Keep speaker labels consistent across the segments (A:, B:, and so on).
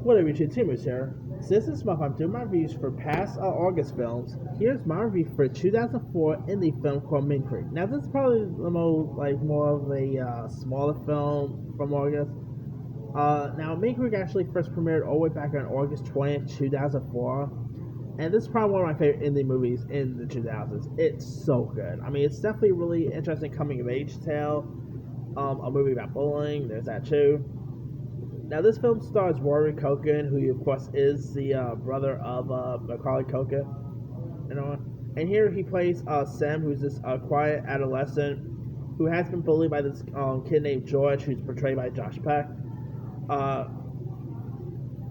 A: What up, YouTube? Timus here. Since this month I'm doing my reviews for past August films, here's my review for 2004 indie film called Mean Creek. Now this is probably the most, more of a smaller film from August. Now Mean Creek actually first premiered all the way back on August 20th, 2004. And this is probably one of my favorite indie movies in the 2000s. It's so good. I mean, it's definitely a really interesting coming of age tale. A movie about bullying, there's that too. Now, this film stars Rory Culkin, who of course is the brother of Macaulay Culkin, you know. And here he plays Sam, who's this quiet adolescent who has been bullied by this kid named George, who's portrayed by Josh Peck, uh,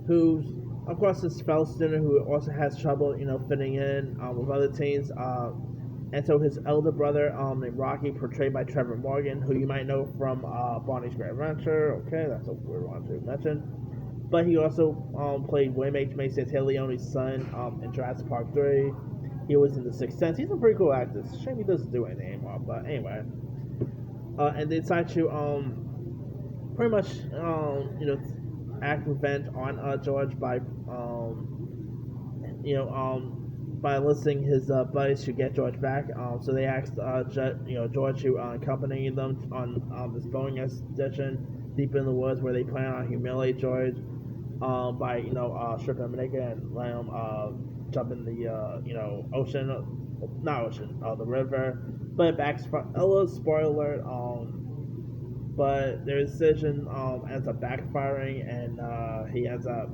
A: who's of course this fellow student who also has trouble, fitting in with other teens. And so his elder brother, named Rocky, portrayed by Trevor Morgan, who you might know from Bonnie's Great Adventure. Okay, that's a weird one to mention. But he also played William H. Macy Leone's son in Jurassic Park 3. He was in The Sixth Sense. He's a pretty cool actor. It's a shame he doesn't do anything anymore. But anyway. And they decided to pretty much, act revenge on George by, by enlisting his buddies to get George back. So they asked, George to accompany them on this Boeing expedition deep in the woods, where they plan on humiliate George by stripping him naked and letting him jump in the ocean, not ocean, the river. But it backfires. A little spoiler alert. But their decision ends up backfiring, and he ends up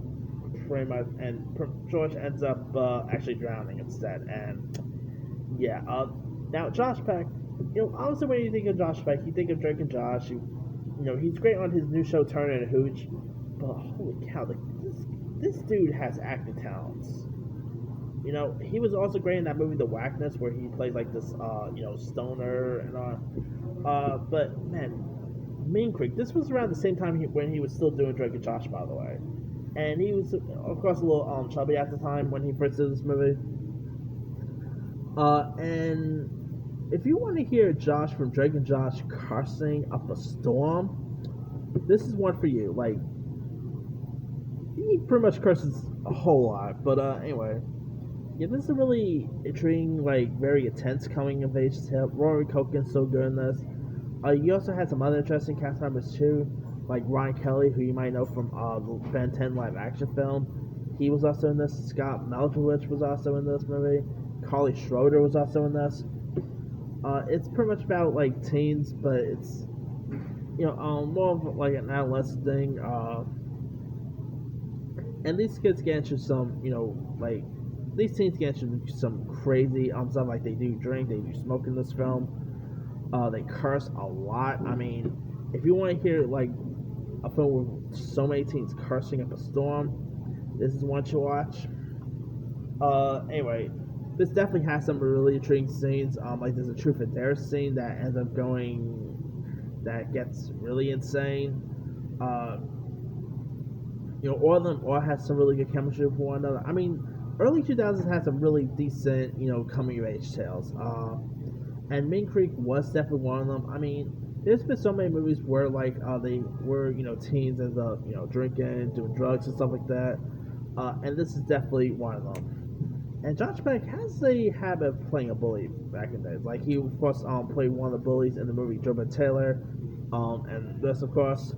A: pretty much, and George ends up actually drowning instead. And yeah, now Josh Peck, honestly, when you think of Josh Peck, you think of Drake and Josh. He's great on his new show Turner and Hooch, but holy cow, this dude has acting talents. He was also great in that movie The Whackness, where he plays like this stoner and all. But man, Mean Creek, this was around the same time when he was still doing Drake and Josh, by the way. And he was, of course, a little chubby at the time when he first did this movie. And if you want to hear Josh from Drake and Josh cursing up a storm, this is one for you. Like, he pretty much curses a whole lot. But anyway, yeah, this is a really intriguing, very intense coming of age tale. Rory Culkin's so good in this. You also had some other interesting cast members too, like Ryan Kelly, who you might know from the Ben 10 live action film. He was also in this. Scott Malkovich was also in this movie. Carly Schroeder was also in this. It's pretty much about teens, but it's more of an adolescent thing. And these kids get into some these teens get into some crazy stuff, like they do drink, they do smoke in this film. They curse a lot. I mean, if you want to hear a film with so many teens cursing up a storm, this is one to watch. Anyway, this definitely has some really intriguing scenes. There's a truth or dare scene that ends up that gets really insane. All of them all have some really good chemistry with one another. I mean, early 2000s had some really decent, coming of age tales. And Mean Creek was definitely one of them. I mean, there's been so many movies where they were teens and drinking, doing drugs and stuff like that. And this is definitely one of them. And Josh Peck has a habit of playing a bully back in the days. He of course played one of the bullies in the movie Joe Taylor. And this of course.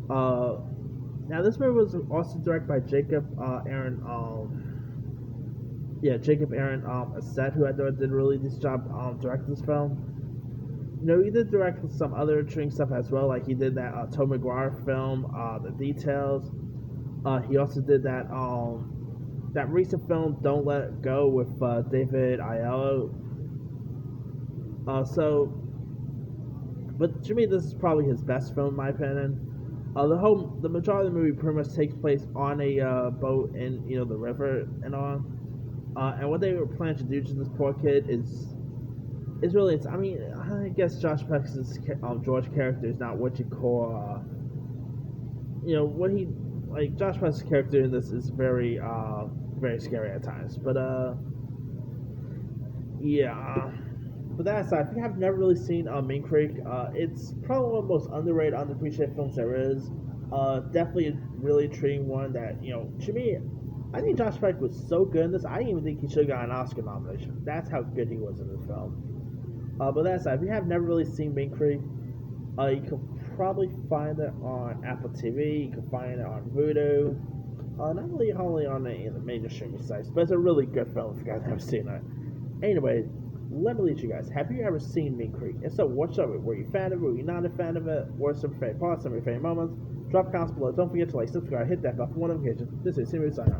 A: Now this movie was also directed by Jacob Aaron. Jacob Aaron Assett, who I thought did a really decent job directing this film. He did direct some other intriguing stuff as well. He did that Tom Maguire film, The Details. He also did that recent film Don't Let It Go with David Aiello. But to me, this is probably his best film, in my opinion. The majority of the movie pretty much takes place on a boat in the river and all. And what they were planning to do to this poor kid is really. I mean, I guess Josh Peck's George character is not what you call. What he Josh Peck's character in this is very very scary at times. But yeah. But that aside, if you have never really seen Mean Creek, it's probably one of the most underrated, underappreciated films there is. Definitely a really intriguing one that, to me, I think Josh Peck was so good in this, I didn't even think he should have got an Oscar nomination. That's how good he was in this film. But that aside, if you have never really seen Mean Creek, you can probably find it on Apple TV, you can find it on Vudu, not really only on the major streaming sites, but it's a really good film if you guys haven't seen it. Anyway, let me lead you guys. Have you ever seen Mean Creek? If so, what's up? Were you a fan of it? Were you not a fan of it? What are some favorite parts, some of your favorite moments? Drop comments below. Don't forget to like, subscribe, hit that bell for more notifications. This is Simon signing off.